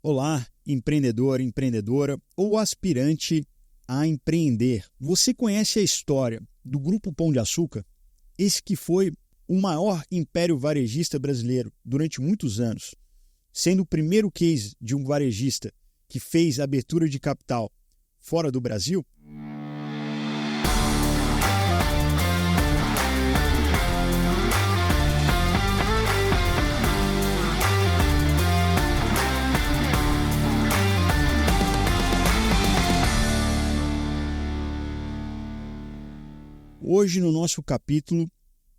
Olá, empreendedor, empreendedora ou aspirante a empreender. Você conhece a história do Grupo Pão de Açúcar? Esse que foi o maior império varejista brasileiro durante muitos anos, sendo o primeiro case de um varejista que fez abertura de capital fora do Brasil? Hoje, no nosso capítulo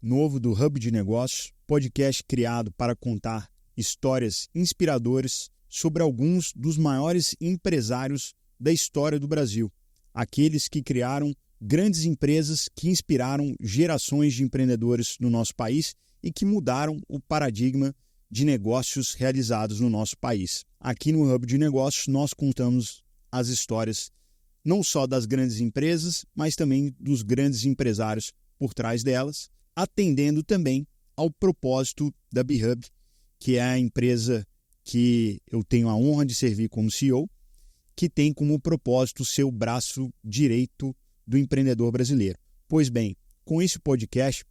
novo do Hub de Negócios, podcast criado para contar histórias inspiradoras sobre alguns dos maiores empresários da história do Brasil, aqueles que criaram grandes empresas que inspiraram gerações de empreendedores no nosso país e que mudaram o paradigma de negócios realizados no nosso país. Aqui no Hub de Negócios, nós contamos as histórias não só das grandes empresas, mas também dos grandes empresários por trás delas, atendendo também ao propósito da B-Hub, que é a empresa que eu tenho a honra de servir como CEO, que tem como propósito ser o braço direito do empreendedor brasileiro. Pois bem, com esse podcast,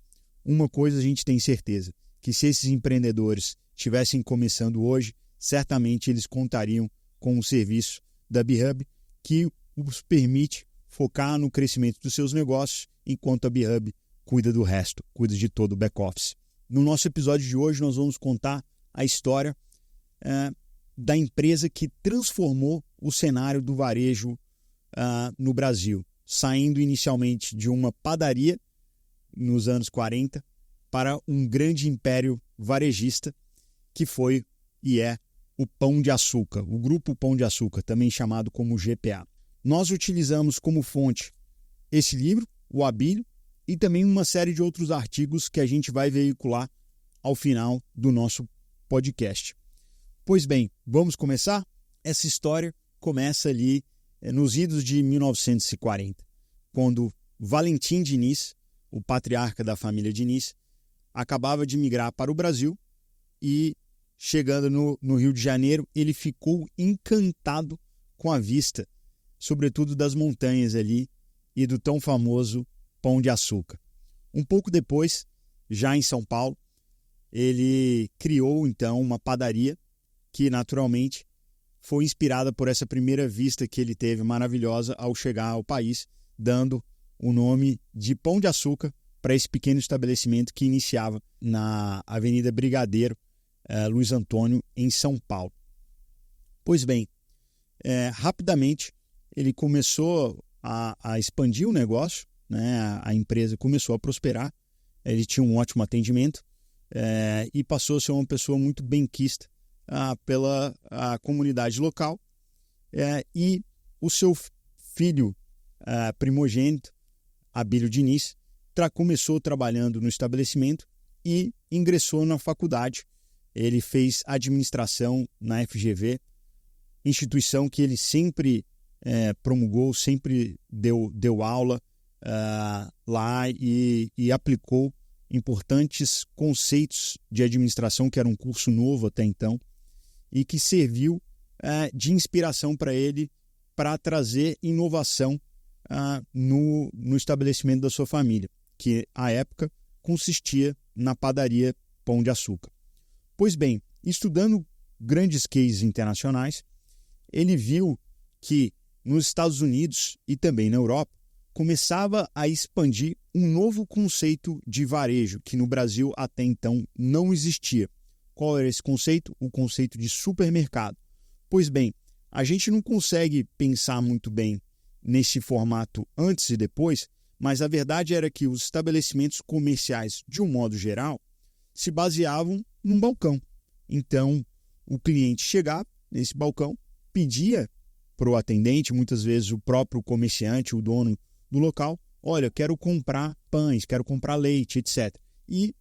uma coisa a gente tem certeza, que se esses empreendedores estivessem começando hoje, certamente eles contariam com o serviço da B-Hub, que os permite focar no crescimento dos seus negócios, enquanto a B-Hub cuida do resto, cuida de todo o back-office. No nosso episódio de hoje, nós vamos contar a história da empresa que transformou o cenário do varejo no Brasil, saindo inicialmente de uma padaria nos anos 40 para um grande império varejista que foi e é o Pão de Açúcar, o Grupo Pão de Açúcar, também chamado como GPA. Nós utilizamos como fonte esse livro, o Abílio, e também uma série de outros artigos que a gente vai veicular ao final do nosso podcast. Pois bem, vamos começar? Essa história começa ali nos idos de 1940, quando Valentim Diniz, o patriarca da família Diniz, acabava de migrar para o Brasil e, chegando no Rio de Janeiro, ele ficou encantado com a vista, sobretudo das montanhas ali e do tão famoso Pão de Açúcar. Um pouco depois, já em São Paulo, ele criou então uma padaria que naturalmente foi inspirada por essa primeira vista que ele teve maravilhosa ao chegar ao país, dando o nome de Pão de Açúcar para esse pequeno estabelecimento que iniciava na Avenida Brigadeiro Luiz Antônio, em São Paulo. Pois bem, rapidamente ele começou a expandir o negócio, né? A empresa começou a prosperar, ele tinha um ótimo atendimento e passou a ser uma pessoa muito benquista pela comunidade local, e o seu filho primogênito, Abílio Diniz, começou trabalhando no estabelecimento e ingressou na faculdade. Ele fez administração na FGV, instituição que ele sempre promulgou, sempre deu aula lá e aplicou importantes conceitos de administração, que era um curso novo até então, e que serviu de inspiração para ele para trazer inovação no estabelecimento da sua família, que à época consistia na padaria Pão de Açúcar. Pois bem, estudando grandes cases internacionais, ele viu que nos Estados Unidos e também na Europa começava a expandir um novo conceito de varejo que no Brasil até então não existia. Qual era esse conceito? O conceito de supermercado. Pois bem, a gente não consegue pensar muito bem nesse formato antes e depois, mas a verdade era que os estabelecimentos comerciais, de um modo geral, se baseavam num balcão. Então, o cliente chegava nesse balcão, pedia para o atendente, muitas vezes o próprio comerciante, o dono do local, olha, quero comprar pães, quero comprar leite, etc. E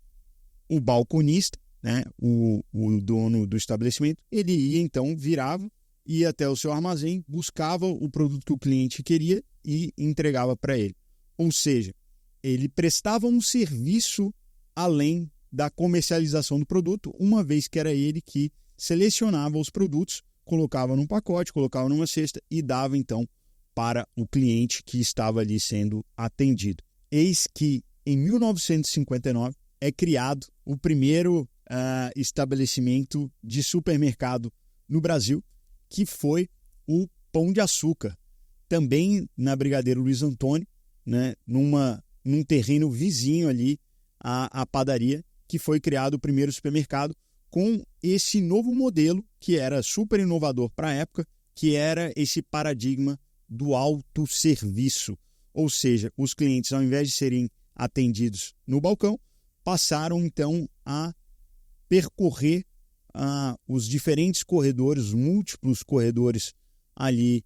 o balconista, né, o dono do estabelecimento, ele ia então, virava, ia até o seu armazém, buscava o produto que o cliente queria e entregava para ele. Ou seja, ele prestava um serviço além da comercialização do produto, uma vez que era ele que selecionava os produtos colocava num pacote, colocava numa cesta e dava então para o cliente que estava ali sendo atendido. Eis que em 1959 é criado o primeiro estabelecimento de supermercado no Brasil, que foi o Pão de Açúcar, também na Brigadeiro Luiz Antônio, né, num terreno vizinho ali à padaria, que foi criado o primeiro supermercado com esse novo modelo que era super inovador para a época, que era esse paradigma do autosserviço. Ou seja, os clientes, ao invés de serem atendidos no balcão, passaram então a percorrer os diferentes corredores, os múltiplos corredores ali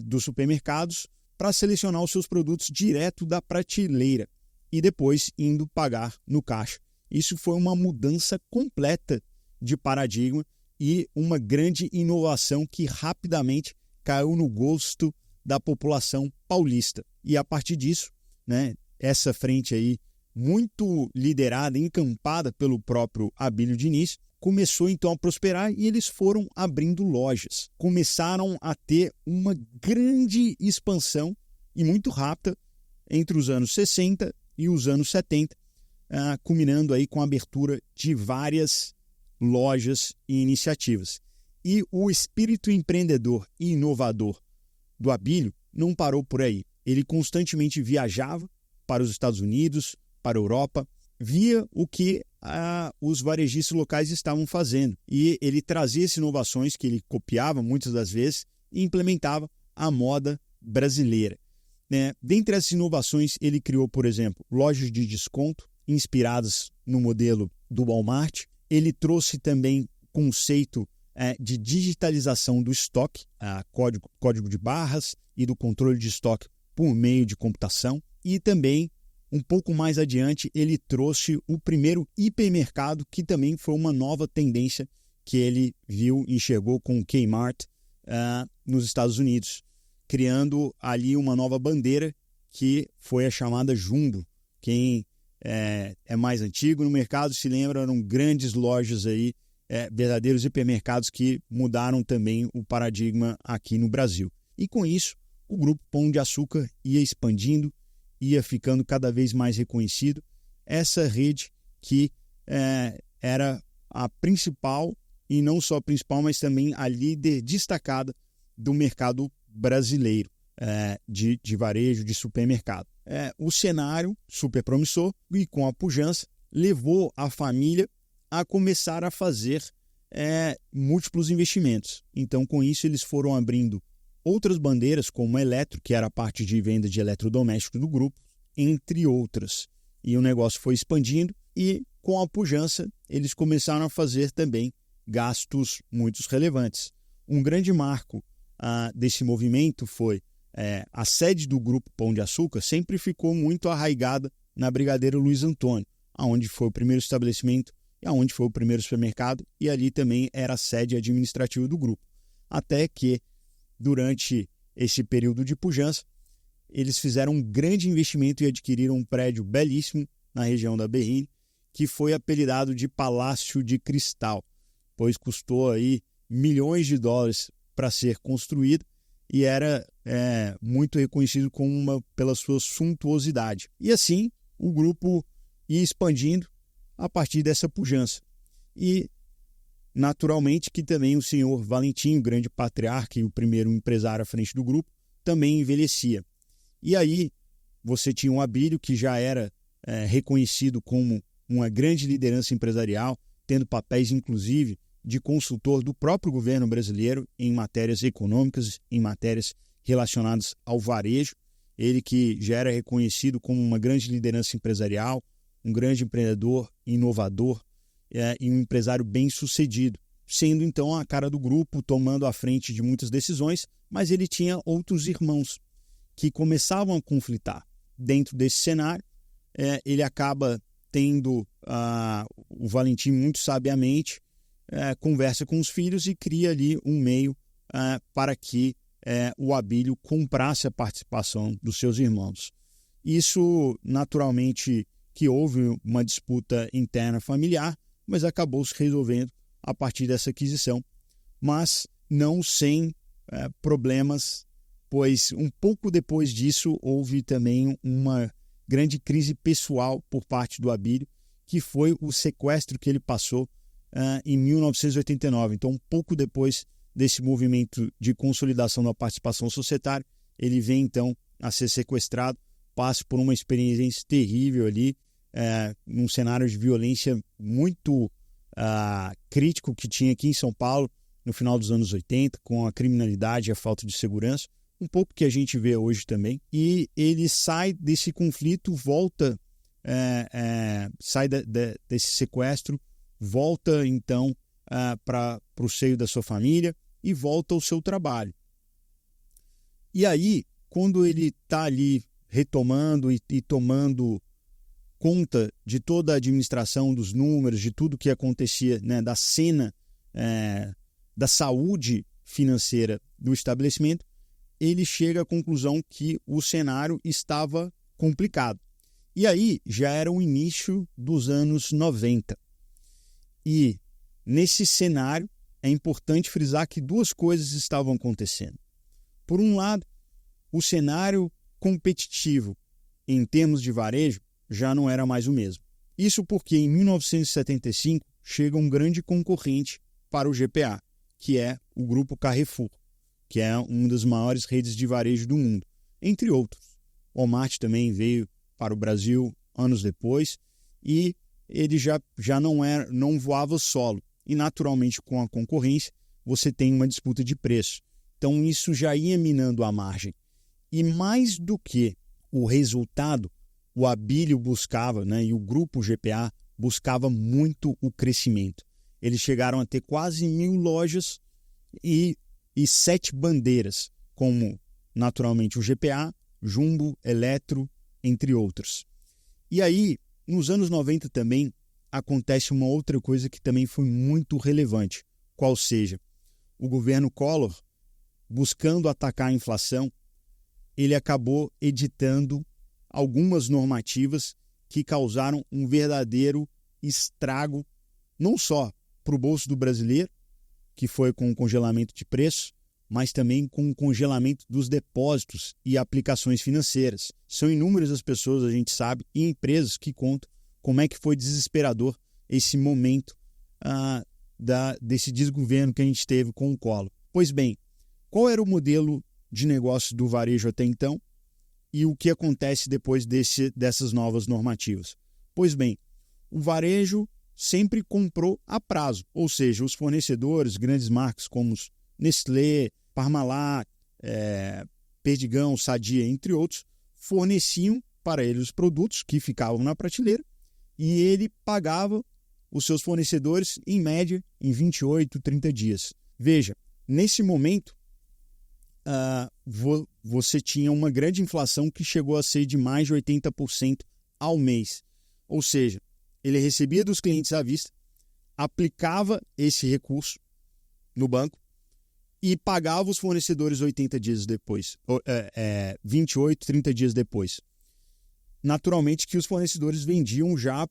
dos supermercados para selecionar os seus produtos direto da prateleira e depois indo pagar no caixa. Isso foi uma mudança completa de paradigma e uma grande inovação que rapidamente caiu no gosto da população paulista. E a partir disso, né, essa frente aí, muito liderada, encampada pelo próprio Abílio Diniz, começou então a prosperar e eles foram abrindo lojas. Começaram a ter uma grande expansão e muito rápida entre os anos 60 e os anos 70, culminando aí com a abertura de várias lojas e iniciativas. E o espírito empreendedor e inovador do Abílio não parou por aí. Ele constantemente viajava para os Estados Unidos, para a Europa, via o que os varejistas locais estavam fazendo. E ele trazia essas inovações que ele copiava muitas das vezes e implementava a moda brasileira. Dentre essas inovações, ele criou, por exemplo, lojas de desconto inspiradas no modelo do Walmart. Ele trouxe também conceito de digitalização do estoque, código de barras e do controle de estoque por meio de computação. E também, um pouco mais adiante, ele trouxe o primeiro hipermercado, que também foi uma nova tendência que ele viu e enxergou com o Kmart nos Estados Unidos, criando ali uma nova bandeira que foi a chamada Jumbo. Quem é mais antigo no mercado se lembra, eram grandes lojas aí, verdadeiros hipermercados que mudaram também o paradigma aqui no Brasil. E com isso, o Grupo Pão de Açúcar ia expandindo, ia ficando cada vez mais reconhecido. Essa rede que era a principal, e não só a principal, mas também a líder destacada do mercado brasileiro de varejo, de supermercado. O cenário super promissor e com a pujança levou a família a começar a fazer múltiplos investimentos. Então, com isso, eles foram abrindo outras bandeiras, como a Eletro, que era a parte de venda de eletrodomésticos do grupo, entre outras. E o negócio foi expandindo e, com a pujança, eles começaram a fazer também gastos muito relevantes. Um grande marco desse movimento foi a sede do Grupo Pão de Açúcar sempre ficou muito arraigada na Brigadeiro Luiz Antônio, onde foi o primeiro estabelecimento e onde foi o primeiro supermercado, e ali também era a sede administrativa do grupo. Até que, durante esse período de pujança, eles fizeram um grande investimento e adquiriram um prédio belíssimo na região da Berrini, que foi apelidado de Palácio de Cristal, pois custou aí milhões de dólares para ser construído e era muito reconhecido pela sua suntuosidade. E assim, o grupo ia expandindo a partir dessa pujança. E, naturalmente, que também o senhor Valentim, o grande patriarca e o primeiro empresário à frente do grupo, também envelhecia. E aí, você tinha um Abílio que já era reconhecido como uma grande liderança empresarial, tendo papéis, inclusive, de consultor do próprio governo brasileiro em matérias econômicas, em matérias relacionadas ao varejo. Ele que já era reconhecido como uma grande liderança empresarial, um grande empreendedor, inovador e um empresário bem-sucedido, sendo então a cara do grupo, tomando a frente de muitas decisões, mas ele tinha outros irmãos que começavam a conflitar. Dentro desse cenário, ele acaba tendo o Valentim muito sabiamente, conversa com os filhos e cria ali um meio para que o Abílio comprasse a participação dos seus irmãos. Isso, naturalmente, que houve uma disputa interna familiar, mas acabou se resolvendo a partir dessa aquisição. Mas não sem problemas, pois um pouco depois disso houve também uma grande crise pessoal por parte do Abílio, que foi o sequestro que ele passou em 1989. Então, um pouco depois desse movimento de consolidação da participação societária, ele vem então a ser sequestrado, passa por uma experiência terrível ali, num cenário de violência muito crítico que tinha aqui em São Paulo no final dos anos 80, com a criminalidade e a falta de segurança, um pouco que a gente vê hoje também. E ele sai desse conflito, volta, sai desse sequestro, volta então para o seio da sua família e volta ao seu trabalho. E aí, quando ele está ali retomando e tomando conta de toda a administração dos números, de tudo que acontecia, né, da cena da saúde financeira do estabelecimento, ele chega à conclusão que o cenário estava complicado. E aí já era o início dos anos 90. E nesse cenário é importante frisar que duas coisas estavam acontecendo. Por um lado, o cenário competitivo em termos de varejo já não era mais o mesmo. Isso porque em 1975 chega um grande concorrente para o GPA, que é o Grupo Carrefour, que é uma das maiores redes de varejo do mundo, entre outros. O Walmart também veio para o Brasil anos depois e ele já não voava solo. E naturalmente com a concorrência você tem uma disputa de preço. Então isso já ia minando a margem. E mais do que o resultado, o Abílio buscava, né, e o Grupo GPA buscava muito o crescimento. Eles chegaram a ter quase 1.000 lojas e 7 bandeiras, como naturalmente o GPA, Jumbo, Eletro, entre outros. E aí, nos anos 90 também, acontece uma outra coisa que também foi muito relevante, qual seja, o governo Collor, buscando atacar a inflação, ele acabou editando algumas normativas que causaram um verdadeiro estrago, não só para o bolso do brasileiro, que foi com o congelamento de preço, mas também com o congelamento dos depósitos e aplicações financeiras. São inúmeras as pessoas, a gente sabe, e empresas que contam como é que foi desesperador esse momento desse desgoverno que a gente teve com o Collor. Pois bem, qual era o modelo de negócio do varejo até então e o que acontece depois dessas novas normativas? Pois bem, o varejo sempre comprou a prazo, ou seja, os fornecedores, grandes marcas como Nestlé, Parmalat, Perdigão, Sadia, entre outros, forneciam para ele os produtos que ficavam na prateleira e ele pagava os seus fornecedores, em média, em 28, 30 dias. Veja, nesse momento, você tinha uma grande inflação que chegou a ser de mais de 80% ao mês. Ou seja, ele recebia dos clientes à vista, aplicava esse recurso no banco e pagava os fornecedores 80 dias depois, 28, 30 dias depois. Naturalmente que os fornecedores vendiam já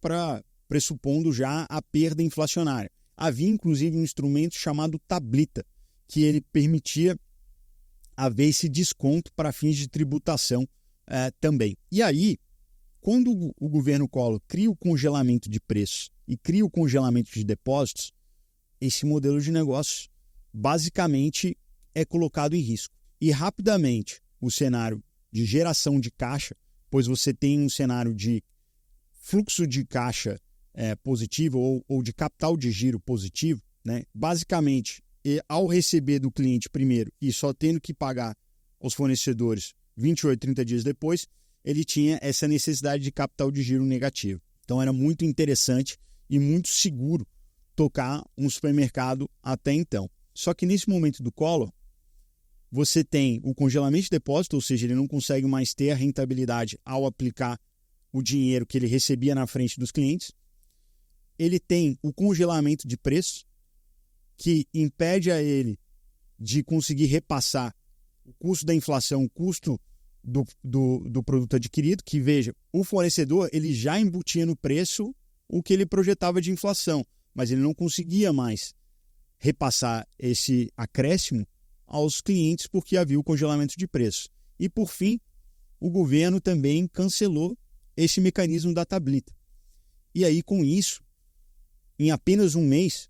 pressupondo já a perda inflacionária. Havia inclusive um instrumento chamado tablita, que ele permitia haver esse desconto para fins de tributação também. E aí, quando o governo Collor cria o congelamento de preços e cria o congelamento de depósitos, esse modelo de negócio basicamente é colocado em risco. E rapidamente o cenário de geração de caixa, pois você tem um cenário de fluxo de caixa positivo ou de capital de giro positivo, né? Basicamente, ao receber do cliente primeiro e só tendo que pagar aos fornecedores 28, 30 dias depois, ele tinha essa necessidade de capital de giro negativo. Então era muito interessante e muito seguro tocar um supermercado até então. Só que nesse momento do Collor, você tem o congelamento de depósito, ou seja, ele não consegue mais ter a rentabilidade ao aplicar o dinheiro que ele recebia na frente dos clientes. Ele tem o congelamento de preço, que impede a ele de conseguir repassar o custo da inflação, o custo do produto adquirido, que veja, o fornecedor ele já embutia no preço o que ele projetava de inflação, mas ele não conseguia mais repassar esse acréscimo aos clientes porque havia o congelamento de preços. E, por fim, o governo também cancelou esse mecanismo da tablita. E aí, com isso, em apenas um mês,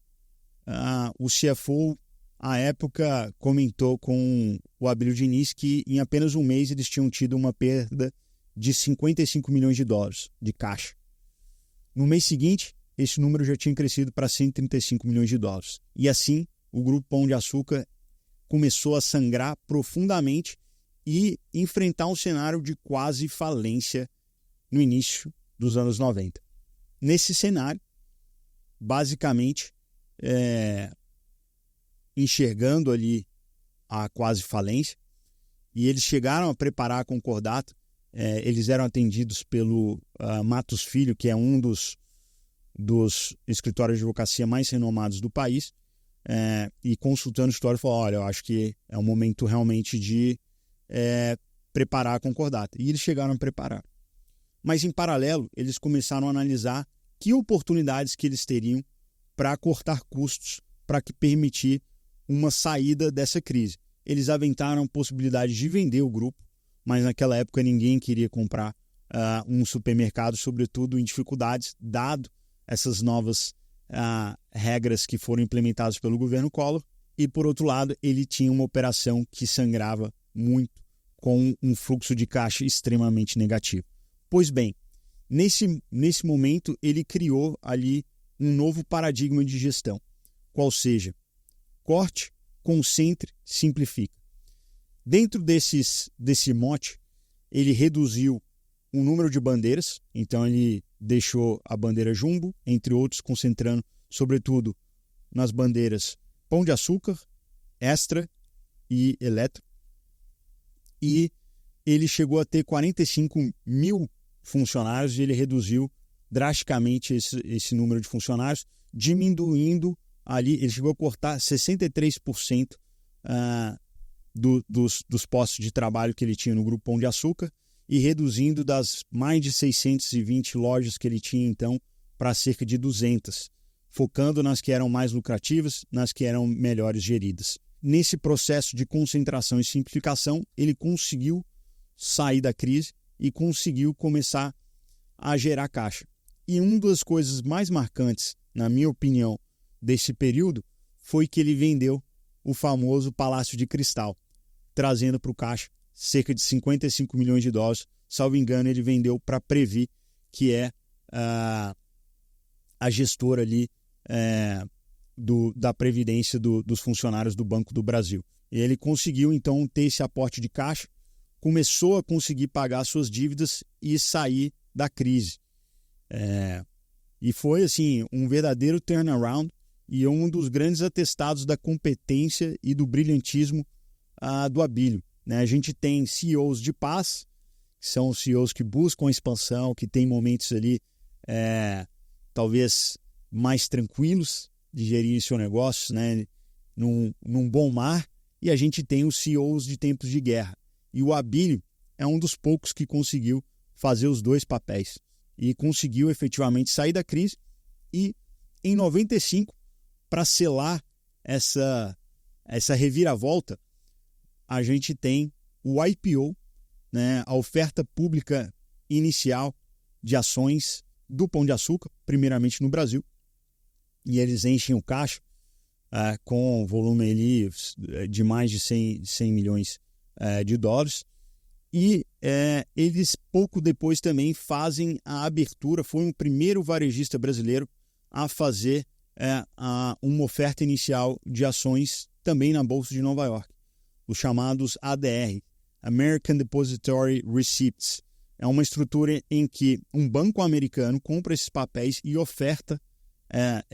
o CFO, à época, comentou com o Abílio Diniz que em apenas um mês eles tinham tido uma perda de 55 milhões de dólares de caixa. No mês seguinte, esse número já tinha crescido para 135 milhões de dólares. E assim, o Grupo Pão de Açúcar começou a sangrar profundamente e enfrentar um cenário de quase falência no início dos anos 90. Nesse cenário, basicamente, enxergando ali a quase falência, e eles chegaram a preparar a concordato. Eles eram atendidos pelo Matos Filho, que é um dos escritórios de advocacia mais renomados do país, e consultando o escritório, falou: olha, eu acho que é um momento realmente de preparar a concordata. E eles chegaram a preparar. Mas, em paralelo, eles começaram a analisar que oportunidades que eles teriam para cortar custos, para permitir uma saída dessa crise. Eles aventaram possibilidade de vender o grupo, mas naquela época ninguém queria comprar um supermercado, sobretudo em dificuldades, dado essas novas regras que foram implementadas pelo governo Collor. E, por outro lado, ele tinha uma operação que sangrava muito, com um fluxo de caixa extremamente negativo. Pois bem, nesse momento, ele criou ali um novo paradigma de gestão, qual seja, corte, concentre, simplifica. Dentro desse mote, ele reduziu o número de bandeiras, então ele deixou a bandeira Jumbo, entre outros, concentrando sobretudo nas bandeiras Pão de Açúcar, Extra e Eletro. E ele chegou a ter 45 mil funcionários e ele reduziu drasticamente esse número de funcionários, diminuindo ali, ele chegou a cortar 63% dos postos de trabalho que ele tinha no Grupo Pão de Açúcar e reduzindo das mais de 620 lojas que ele tinha então para cerca de 200, focando nas que eram mais lucrativas, nas que eram melhores geridas. Nesse processo de concentração e simplificação, ele conseguiu sair da crise e conseguiu começar a gerar caixa. E uma das coisas mais marcantes, na minha opinião, desse período foi que ele vendeu o famoso Palácio de Cristal, trazendo para o caixa cerca de 55 milhões de dólares. Salvo engano, ele vendeu para a Previ, que é a gestora ali da Previdência dos funcionários do Banco do Brasil. E ele conseguiu, então, ter esse aporte de caixa, começou a conseguir pagar suas dívidas e sair da crise. E foi assim um verdadeiro turnaround e um dos grandes atestados da competência e do brilhantismo do Abílio. A gente tem CEOs de paz, que são CEOs que buscam a expansão, que têm momentos ali talvez mais tranquilos de gerir seu negócio, num bom mar, e a gente tem os CEOs de tempos de guerra. E o Abílio é um dos poucos que conseguiu fazer os dois papéis e conseguiu efetivamente sair da crise. E em 95, para selar essa reviravolta, a gente tem o IPO, a oferta pública inicial de ações do Pão de Açúcar, primeiramente no Brasil, e eles enchem o caixa com volume ali de mais de 100 milhões de dólares. E eles pouco depois também fazem a abertura, foi o primeiro varejista brasileiro a fazer uma oferta inicial de ações também na Bolsa de Nova York, os chamados ADR, American Depository Receipts. É uma estrutura em que um banco americano compra esses papéis e oferta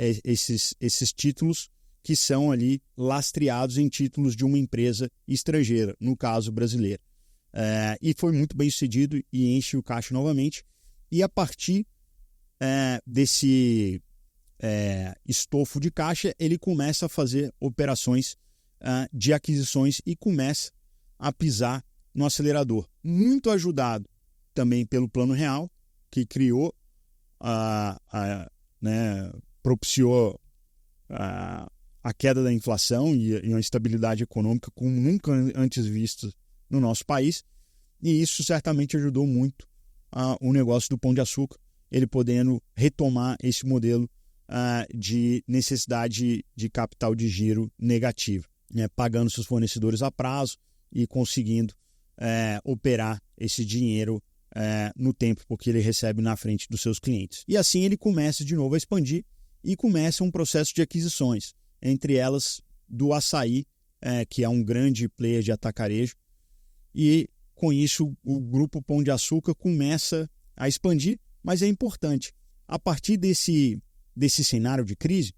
esses títulos que são ali lastreados em títulos de uma empresa estrangeira, no caso brasileira. E foi muito bem sucedido e enche o caixa novamente. E a partir desse estofo de caixa, ele começa a fazer operações de aquisições e começa a pisar no acelerador. Muito ajudado também pelo Plano Real, que criou, propiciou a queda da inflação e uma estabilidade econômica como nunca antes vista no nosso país, e isso certamente ajudou muito o negócio do Pão de Açúcar, ele podendo retomar esse modelo de necessidade de capital de giro negativo, né, pagando seus fornecedores a prazo e conseguindo operar esse dinheiro no tempo, porque ele recebe na frente dos seus clientes. E assim ele começa de novo a expandir e começa um processo de aquisições, entre elas do Açaí, que é um grande player de atacarejo, e com isso o Grupo Pão de Açúcar começa a expandir, mas é importante, a partir desse cenário de crise,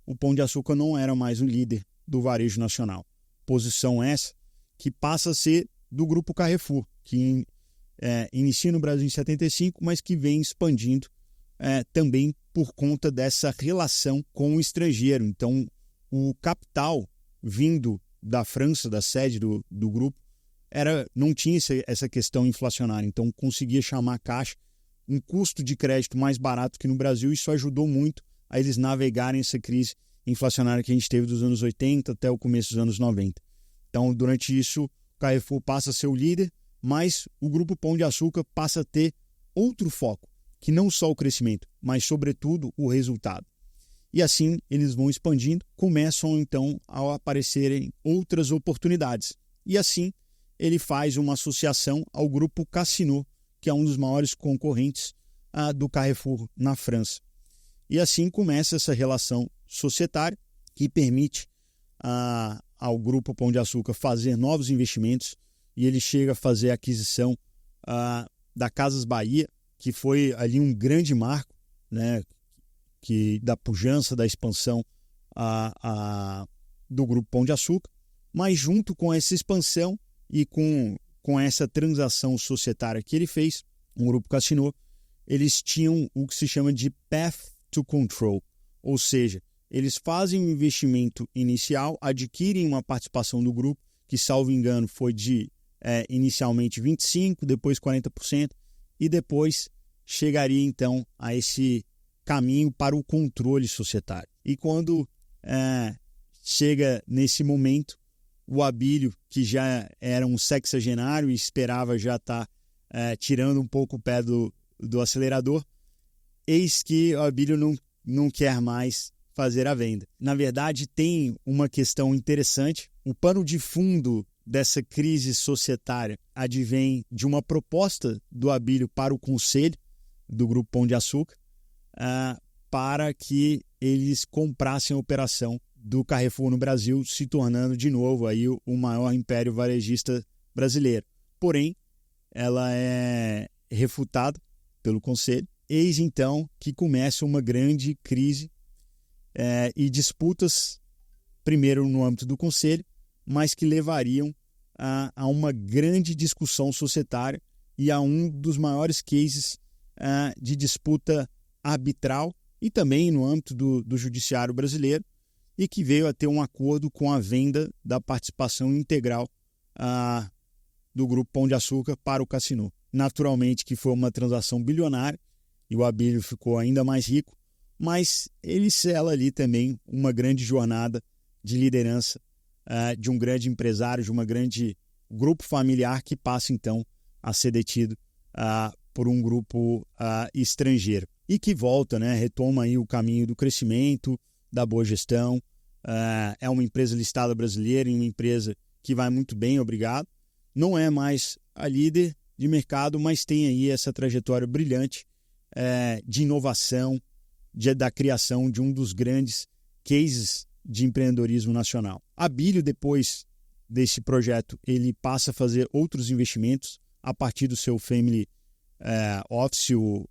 o Pão de Açúcar não era mais o líder do varejo nacional. Posição essa que passa a ser do Grupo Carrefour, que inicia no Brasil em 75, mas que vem expandindo também por conta dessa relação com o estrangeiro. Então, o capital vindo da França, da sede do grupo, não tinha essa questão inflacionária, então conseguia chamar caixa, um custo de crédito mais barato que no Brasil. Isso ajudou muito a eles navegarem essa crise inflacionária que a gente teve dos anos 80 até o começo dos anos 90. Então, durante isso, o Carrefour passa a ser o líder, mas o Grupo Pão de Açúcar passa a ter outro foco, que não só o crescimento, mas, sobretudo, o resultado. E assim, eles vão expandindo, começam, então, a aparecerem outras oportunidades. E assim, ele faz uma associação ao Grupo Casino, que é um dos maiores concorrentes do Carrefour na França. E assim começa essa relação societária que permite ao Grupo Pão de Açúcar fazer novos investimentos, e ele chega a fazer a aquisição da Casas Bahia, que foi ali um grande marco, né, da pujança, da expansão do Grupo Pão de Açúcar. Mas junto com essa expansão e com essa transação societária que ele fez, o Grupo Casino, eles tinham o que se chama de Path to Control, ou seja, eles fazem um investimento inicial, adquirem uma participação do grupo, que, salvo engano, foi de inicialmente 25%, depois 40%, e depois chegaria então a esse caminho para o controle societário. E quando chega nesse momento, o Abílio, que já era um sexagenário e esperava já estar tirando um pouco o pé do acelerador, eis que o Abílio não quer mais fazer a venda. Na verdade, tem uma questão interessante. O pano de fundo dessa crise societária advém de uma proposta do Abílio para o conselho do Grupo Pão de Açúcar para que eles comprassem a operação do Carrefour no Brasil, se tornando de novo aí o maior império varejista brasileiro. Porém, ela é refutada pelo conselho. Eis então que começa uma grande crise e disputas, primeiro no âmbito do conselho, mas que levariam a uma grande discussão societária e a um dos maiores cases de disputa arbitral e também no âmbito do judiciário brasileiro, e que veio a ter um acordo com a venda da participação integral do Grupo Pão de Açúcar para o Casino. Naturalmente que foi uma transação bilionária e o Abílio ficou ainda mais rico, mas ele sela ali também uma grande jornada de liderança de um grande empresário, de uma grande grupo familiar que passa então a ser detido por um grupo estrangeiro e que volta, né, retoma aí o caminho do crescimento, da boa gestão. É uma empresa listada brasileira, uma empresa que vai muito bem, obrigado. Não é mais a líder de mercado, mas tem aí essa trajetória brilhante de inovação, da criação de um dos grandes cases de empreendedorismo nacional. Abílio, depois desse projeto, ele passa a fazer outros investimentos a partir do seu family office,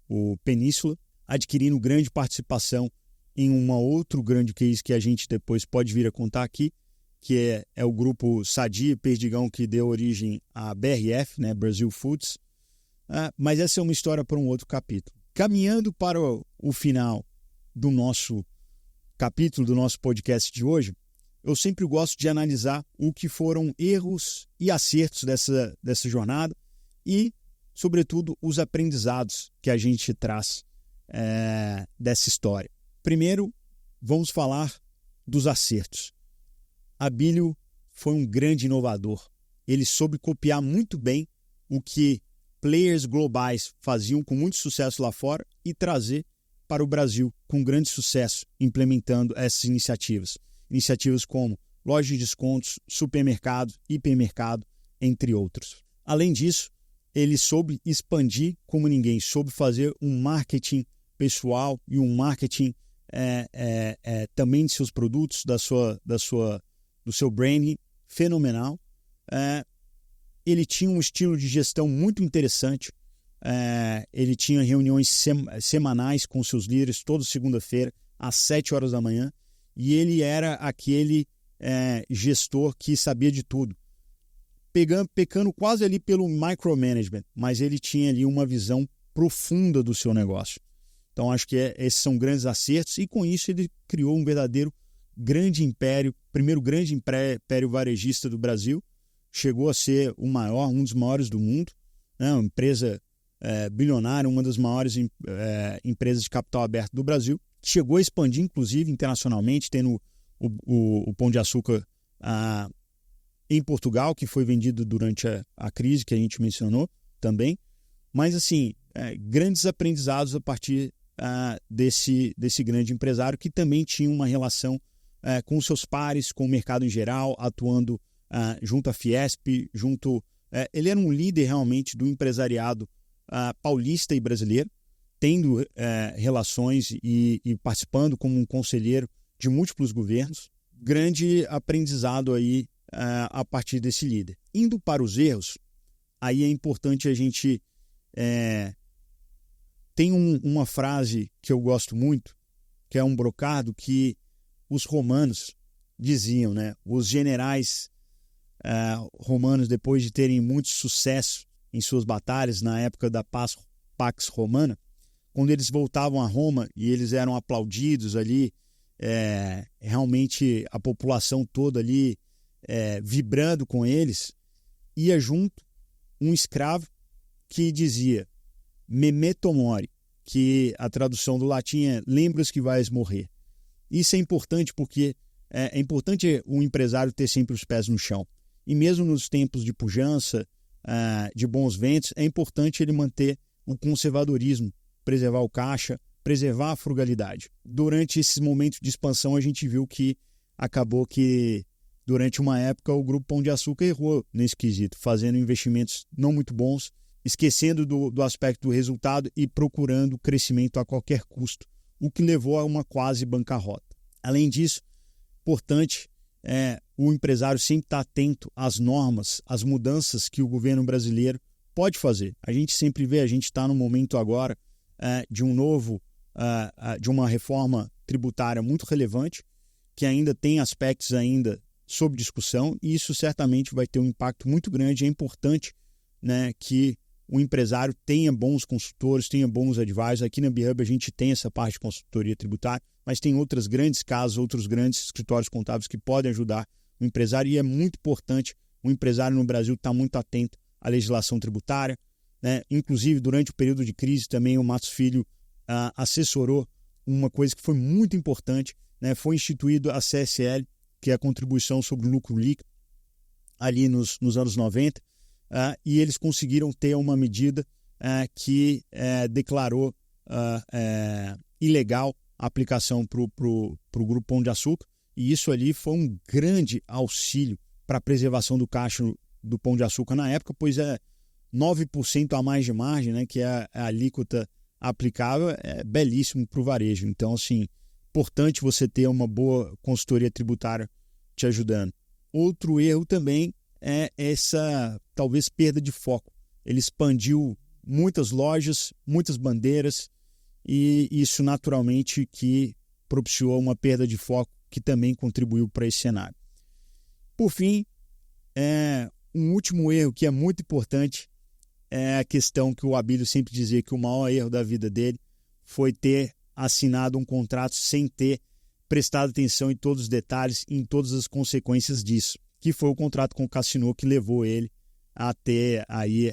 o Península, adquirindo grande participação em um outro grande case que a gente depois pode vir a contar aqui, que é o grupo Sadia Perdigão, que deu origem à BRF, né, Brazil Foods. Mas essa é uma história para um outro capítulo. Caminhando para o final do nosso capítulo, do nosso podcast de hoje, eu sempre gosto de analisar o que foram erros e acertos dessa jornada e, sobretudo, os aprendizados que a gente traz dessa história. Primeiro, vamos falar dos acertos. Abílio foi um grande inovador. Ele soube copiar muito bem o que players globais faziam com muito sucesso lá fora e trazer para o Brasil com grande sucesso, implementando essas iniciativas. Iniciativas como lojas de descontos, supermercado, hipermercado, entre outros. Além disso, ele soube expandir como ninguém, soube fazer um marketing pessoal e um marketing também de seus produtos, do seu branding fenomenal. Ele tinha um estilo de gestão muito interessante. Ele tinha reuniões semanais com seus líderes toda segunda-feira às 7 horas da manhã, e ele era aquele gestor que sabia de tudo, pecando quase ali pelo micromanagement, mas ele tinha ali uma visão profunda do seu negócio. Então acho que esses são grandes acertos, e com isso ele criou um verdadeiro grande império, primeiro grande império varejista do Brasil. Chegou a ser um dos maiores do mundo, né? Uma empresa bilionária, uma das maiores empresas de capital aberto do Brasil. Chegou a expandir, inclusive, internacionalmente, tendo o Pão de Açúcar em Portugal, que foi vendido durante a crise que a gente mencionou também. Mas, assim, grandes aprendizados a partir desse grande empresário, que também tinha uma relação com seus pares, com o mercado em geral, atuando junto à Fiesp, ele era um líder realmente do empresariado paulista e brasileiro, tendo relações e participando como um conselheiro de múltiplos governos. Grande aprendizado aí a partir desse líder. Indo para os erros, aí é importante a gente... Tem uma frase que eu gosto muito, que é um brocado que os romanos diziam, né? Os generais romanos, depois de terem muito sucesso em suas batalhas na época da Pax Romana, quando eles voltavam a Roma e eles eram aplaudidos ali, realmente a população toda ali vibrando com eles, ia junto um escravo que dizia memento mori, que a tradução do latim é lembra-se que vais morrer. Isso é importante porque é importante o empresário ter sempre os pés no chão. E mesmo nos tempos de pujança, de bons ventos, é importante ele manter o conservadorismo, preservar o caixa, preservar a frugalidade. Durante esses momentos de expansão, a gente viu que acabou que, durante uma época, o Grupo Pão de Açúcar errou nesse quesito, fazendo investimentos não muito bons, esquecendo do aspecto do resultado e procurando crescimento a qualquer custo, o que levou a uma quase bancarrota. Além disso, importante o empresário sempre estar atento às normas, às mudanças que o governo brasileiro pode fazer. A gente sempre vê, a gente está no momento agora de uma reforma tributária muito relevante, que ainda tem aspectos ainda sob discussão, e isso certamente vai ter um impacto muito grande. É importante, né, que o empresário tenha bons consultores, tenha bons advisors. Aqui na BHub a gente tem essa parte de consultoria tributária, mas tem outros grandes casos, outros grandes escritórios contábeis que podem ajudar o empresário, e é muito importante o empresário no Brasil estar muito atento à legislação tributária, né? Inclusive, durante o período de crise também o Matos Filho assessorou uma coisa que foi muito importante, né? Foi instituído a CSL, que é a contribuição sobre o lucro líquido, ali nos anos 90, e eles conseguiram ter uma medida que declarou ilegal a aplicação para o Grupo Pão de Açúcar, e isso ali foi um grande auxílio para a preservação do caixa do Pão de Açúcar na época, pois 9% a mais de margem, né, que é a alíquota aplicável, é belíssimo para o varejo. Então, assim, importante você ter uma boa consultoria tributária te ajudando. Outro erro também é essa, talvez, perda de foco. Ele expandiu muitas lojas, muitas bandeiras, e isso naturalmente que propiciou uma perda de foco que também contribuiu para esse cenário. Por fim, um último erro que é muito importante é a questão que o Abílio sempre dizia, que o maior erro da vida dele foi ter assinado um contrato sem ter prestado atenção em todos os detalhes e em todas as consequências disso, que foi o contrato com o Cassino, que levou ele a ter aí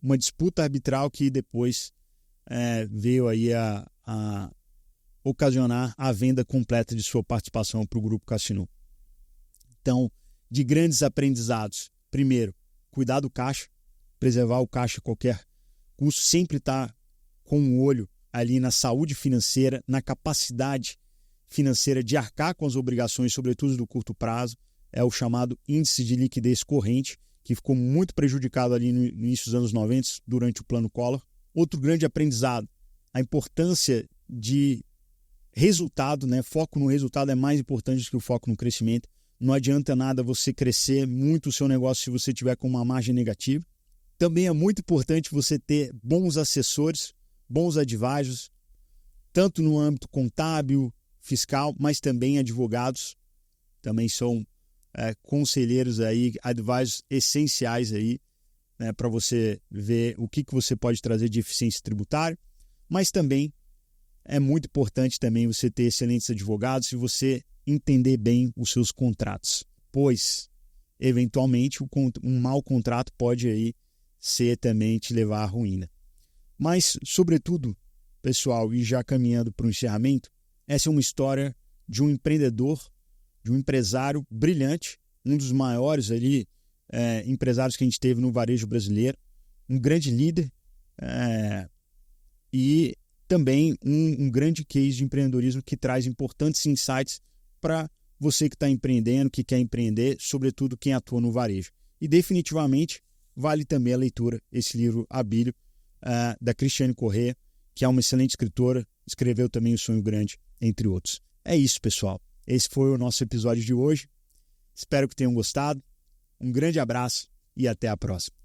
uma disputa arbitral que depois veio aí a ocasionar a venda completa de sua participação para o Grupo Casino. Então, de grandes aprendizados, primeiro, cuidar do caixa, preservar o caixa a qualquer custo, sempre estar com um olho ali na saúde financeira, na capacidade financeira de arcar com as obrigações, sobretudo do curto prazo, é o chamado índice de liquidez corrente, que ficou muito prejudicado ali no início dos anos 90, durante o Plano Collor. Outro grande aprendizado, a importância de resultado, né? Foco no resultado é mais importante do que o foco no crescimento. Não adianta nada você crescer muito o seu negócio se você tiver com uma margem negativa. Também é muito importante você ter bons assessores, bons advisors, tanto no âmbito contábil, fiscal, mas também advogados. Também são conselheiros aí, advisors essenciais aí, né, para você ver o que você pode trazer de eficiência tributária. Mas também é muito importante também você ter excelentes advogados e você entender bem os seus contratos, pois, eventualmente, um mau contrato pode aí ser também te levar à ruína. Mas, sobretudo, pessoal, e já caminhando para o encerramento, essa é uma história de um empreendedor, de um empresário brilhante, um dos maiores ali, empresários que a gente teve no varejo brasileiro, um grande líder e também um grande case de empreendedorismo que traz importantes insights para você que está empreendendo, que quer empreender, sobretudo quem atua no varejo. E definitivamente vale também a leitura, esse livro Abílio, da Cristiane Corrêa, que é uma excelente escritora, escreveu também O Sonho Grande, entre outros. É isso, pessoal. Esse foi o nosso episódio de hoje. Espero que tenham gostado. Um grande abraço e até a próxima.